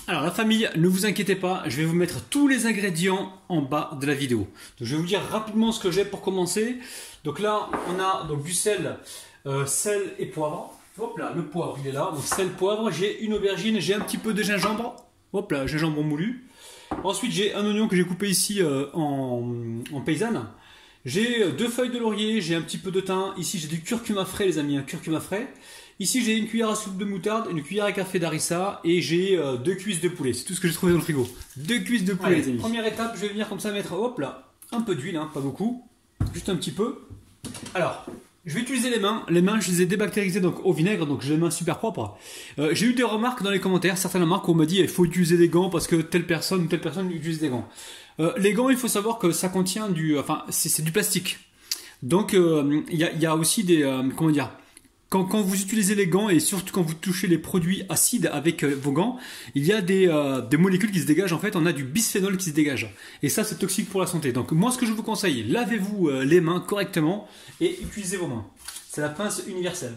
Alors la famille, ne vous inquiétez pas, je vais vous mettre tous les ingrédients en bas de la vidéo. Donc, je vais vous dire rapidement ce que j'ai pour commencer. Donc là, on a donc du sel, sel et poivre. Hop là, le poivre il est là. Donc sel, poivre, j'ai une aubergine, j'ai un petit peu de gingembre. Hop là, gingembre moulu. Ensuite j'ai un oignon que j'ai coupé ici en paysanne. J'ai 2 feuilles de laurier, j'ai un petit peu de thym. Ici j'ai du curcuma frais les amis, un curcuma frais. Ici j'ai une cuillère à soupe de moutarde, une cuillère à café d'harissa et j'ai 2 cuisses de poulet. C'est tout ce que j'ai trouvé dans le frigo. 2 cuisses de poulet les amis. Première étape, je vais venir comme ça mettre, hop là, un peu d'huile, hein, pas beaucoup, juste un petit peu. Alors, je vais utiliser les mains. Les mains, je les ai débactérisées donc au vinaigre, donc j'ai les mains super propres. J'ai eu des remarques dans les commentaires, certaines remarques où on m'a dit il faut utiliser des gants parce que telle personne utilise des gants. Les gants, il faut savoir que ça contient c'est du plastique. Donc il y a aussi des comment dire. Quand vous utilisez les gants et surtout quand vous touchez les produits acides avec vos gants, il y a des molécules qui se dégagent. En fait, on a du bisphénol qui se dégage. Et ça, c'est toxique pour la santé. Donc moi, ce que je vous conseille, lavez-vous les mains correctement et utilisez vos mains. C'est la pince universelle.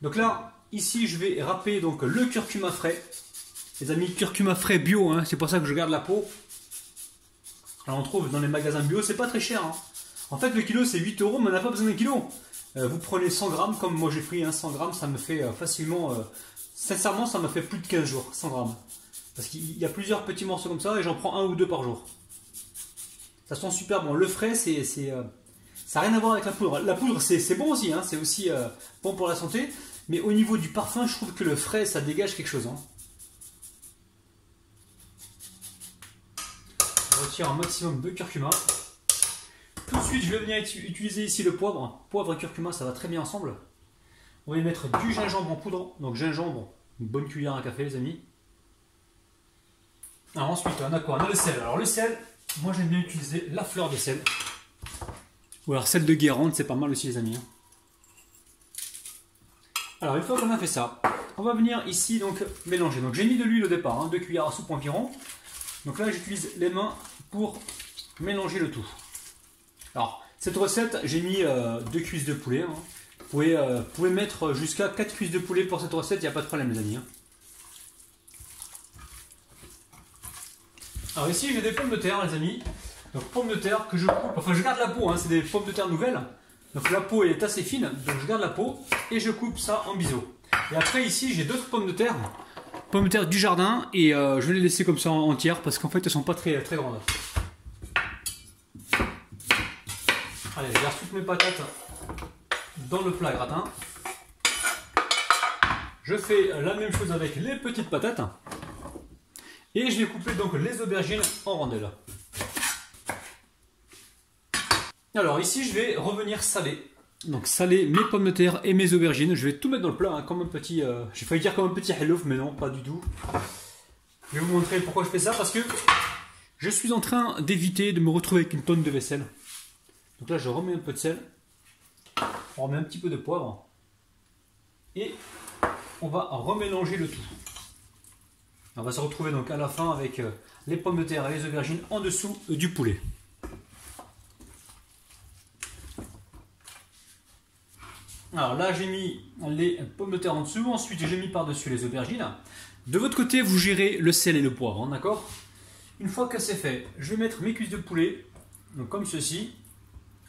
Donc là, ici, je vais râper donc, le curcuma frais. Les amis, curcuma frais bio, hein, c'est pour ça que je garde la peau. Alors on trouve dans les magasins bio, c'est pas très cher. Hein. En fait, le kilo, c'est 8 €, mais on n'a pas besoin d'un kilo. Vous prenez 100 grammes, comme moi j'ai pris 100 grammes, ça me fait facilement, sincèrement ça m'a fait plus de 15 jours, 100 grammes. Parce qu'il y a plusieurs petits morceaux comme ça et j'en prends 1 ou 2 par jour. Ça sent super bon. Le frais, ça n'a rien à voir avec la poudre. La poudre c'est bon aussi, hein, c'est aussi bon pour la santé. Mais au niveau du parfum, je trouve que le frais, ça dégage quelque chose. Hein. Je retire un maximum de curcuma. Tout de suite, je vais venir utiliser ici le poivre. Poivre et curcuma, ça va très bien ensemble. On va y mettre du gingembre en poudre. Donc gingembre, une bonne cuillère à café, les amis. Alors ensuite, on a quoi? On a le sel. Alors le sel, moi j'aime bien utiliser la fleur de sel. Ou alors celle de Guérande, c'est pas mal aussi, les amis. Alors une fois qu'on a fait ça, on va venir ici donc mélanger. Donc j'ai mis de l'huile au départ, hein, 2 cuillères à soupe environ. Donc là, j'utilise les mains pour mélanger le tout. Alors, cette recette, j'ai mis 2 cuisses de poulet. Hein. Vous pouvez mettre jusqu'à 4 cuisses de poulet pour cette recette, il n'y a pas de problème les amis. Hein. Alors ici, j'ai des pommes de terre les amis. Donc pommes de terre que je coupe, enfin je garde la peau, hein, c'est des pommes de terre nouvelles. Donc la peau est assez fine, donc je garde la peau et je coupe ça en biseau. Et après ici, j'ai d'autres pommes de terre du jardin et je vais les laisser comme ça entières parce qu'en fait, elles sont pas très, très grandes. Allez, je verse toutes mes patates dans le plat gratin. Je fais la même chose avec les petites patates. Et je vais couper donc les aubergines en rondelles. Alors ici, je vais revenir saler. Donc saler mes pommes de terre et mes aubergines. Je vais tout mettre dans le plat, hein, comme un petit... j'ai failli dire comme un petit hellof, mais non, pas du tout. Je vais vous montrer pourquoi je fais ça, parce que je suis en train d'éviter de me retrouver avec une tonne de vaisselle. Donc là, je remets un peu de sel, on remet un petit peu de poivre et on va remélanger le tout. On va se retrouver donc à la fin avec les pommes de terre et les aubergines en dessous du poulet. Alors là, j'ai mis les pommes de terre en dessous, ensuite j'ai mis par-dessus les aubergines. De votre côté, vous gérez le sel et le poivre, hein, d'accord? Une fois que c'est fait, je vais mettre mes cuisses de poulet, donc comme ceci.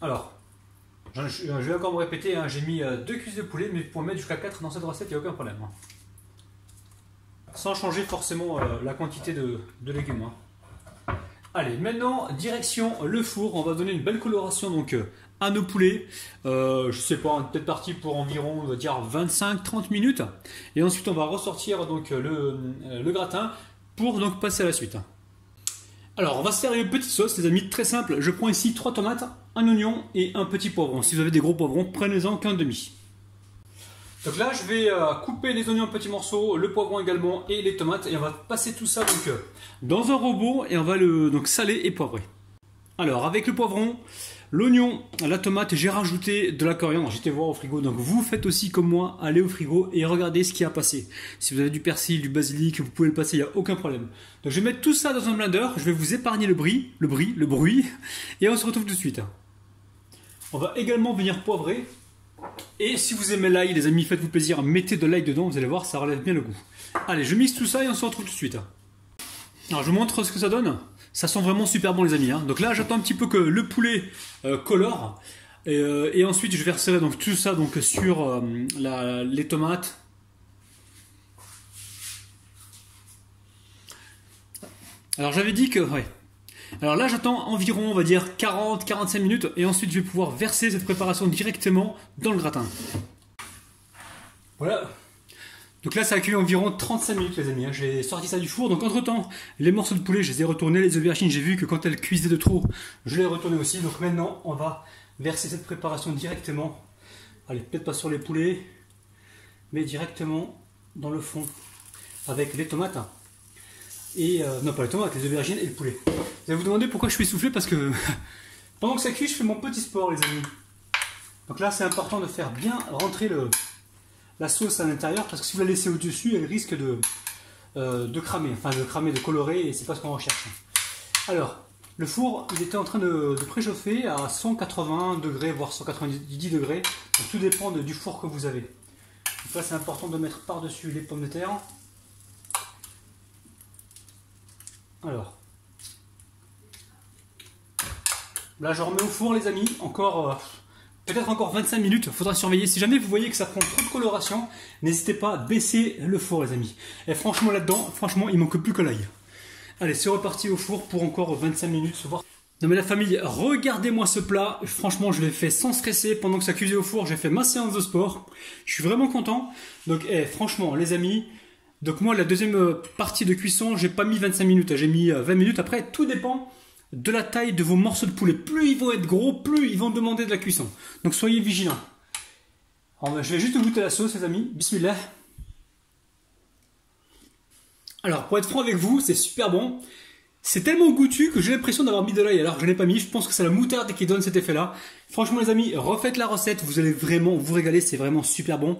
Alors, je vais encore me répéter, hein, j'ai mis 2 cuisses de poulet, mais pour mettre jusqu'à 4 dans cette recette, il n'y a aucun problème. Hein. Sans changer forcément la quantité de légumes. Hein. Allez, maintenant, direction le four. On va donner une belle coloration donc, à nos poulets. Je sais pas, on est peut-être parti pour environ, on va dire, 25-30 minutes. Et ensuite, on va ressortir donc, le gratin pour donc, passer à la suite. Alors, on va se faire une petite sauce, les amis, très simple. Je prends ici 3 tomates, un oignon et un petit poivron. Si vous avez des gros poivrons, prenez-en qu'un demi. Donc là, je vais couper les oignons en petits morceaux, le poivron également et les tomates. Et on va passer tout ça donc, dans un robot et on va le donc, saler et poivrer. Alors, avec le poivron, l'oignon, la tomate, j'ai rajouté de la coriandre. J'étais voir au frigo. Donc, vous faites aussi comme moi, allez au frigo et regardez ce qui a passé. Si vous avez du persil, du basilic, vous pouvez le passer, il n'y a aucun problème. Donc, je vais mettre tout ça dans un blender. Je vais vous épargner le bruit. Et on se retrouve tout de suite. On va également venir poivrer. Et si vous aimez l'ail, les amis, faites-vous plaisir, mettez de l'ail dedans, vous allez voir, ça relève bien le goût. Allez, je mixe tout ça et on se retrouve tout de suite. Alors je vous montre ce que ça donne. Ça sent vraiment super bon les amis. Hein. Donc là j'attends un petit peu que le poulet colore. Et ensuite je verserai donc tout ça donc, sur les tomates. Alors j'avais dit que... Ouais. Alors là j'attends environ on va dire 40-45 minutes. Et ensuite je vais pouvoir verser cette préparation directement dans le gratin. Voilà. Donc là ça a cuit environ 35 minutes les amis, hein. J'ai sorti ça du four, donc entre temps les morceaux de poulet je les ai retournés, les aubergines j'ai vu que quand elles cuisaient de trop je les ai retournées aussi, donc maintenant on va verser cette préparation directement, allez peut-être pas sur les poulets, mais directement dans le fond avec les tomates, et non pas les tomates, les aubergines et le poulet. Vous allez vous demander pourquoi je suis essoufflé, parce que pendant que ça cuit je fais mon petit sport les amis. Donc là c'est important de faire bien rentrer la sauce à l'intérieur, parce que si vous la laissez au-dessus, elle risque de cramer, de colorer, et c'est pas ce qu'on recherche. Alors, le four, il était en train de préchauffer à 180 degrés, voire 190 degrés, donc tout dépend du four que vous avez. Donc là, c'est important de mettre par-dessus les pommes de terre. Alors, là, je remets au four, les amis, encore... peut-être encore 25 minutes, il faudra surveiller. Si jamais vous voyez que ça prend trop de coloration, n'hésitez pas à baisser le four les amis. Et franchement là-dedans, il manque plus que l'ail. Allez, c'est reparti au four pour encore 25 minutes. Voir. Non mais la famille, regardez-moi ce plat. Franchement, je l'ai fait sans stresser. Pendant que ça cuisait au four, j'ai fait ma séance de sport. Je suis vraiment content. Donc franchement les amis, donc moi la deuxième partie de cuisson, j'ai pas mis 25 minutes, j'ai mis 20 minutes. Après, tout dépend de la taille de vos morceaux de poulet. Plus ils vont être gros, plus ils vont demander de la cuisson. Donc soyez vigilants. Alors, je vais juste goûter la sauce les amis. Bismillah. Alors pour être franc avec vous, c'est super bon. C'est tellement goûtu que j'ai l'impression d'avoir mis de l'ail alors que je n'ai pas mis. Je pense que c'est la moutarde qui donne cet effet là. Franchement les amis, refaites la recette. Vous allez vraiment vous régaler. C'est vraiment super bon.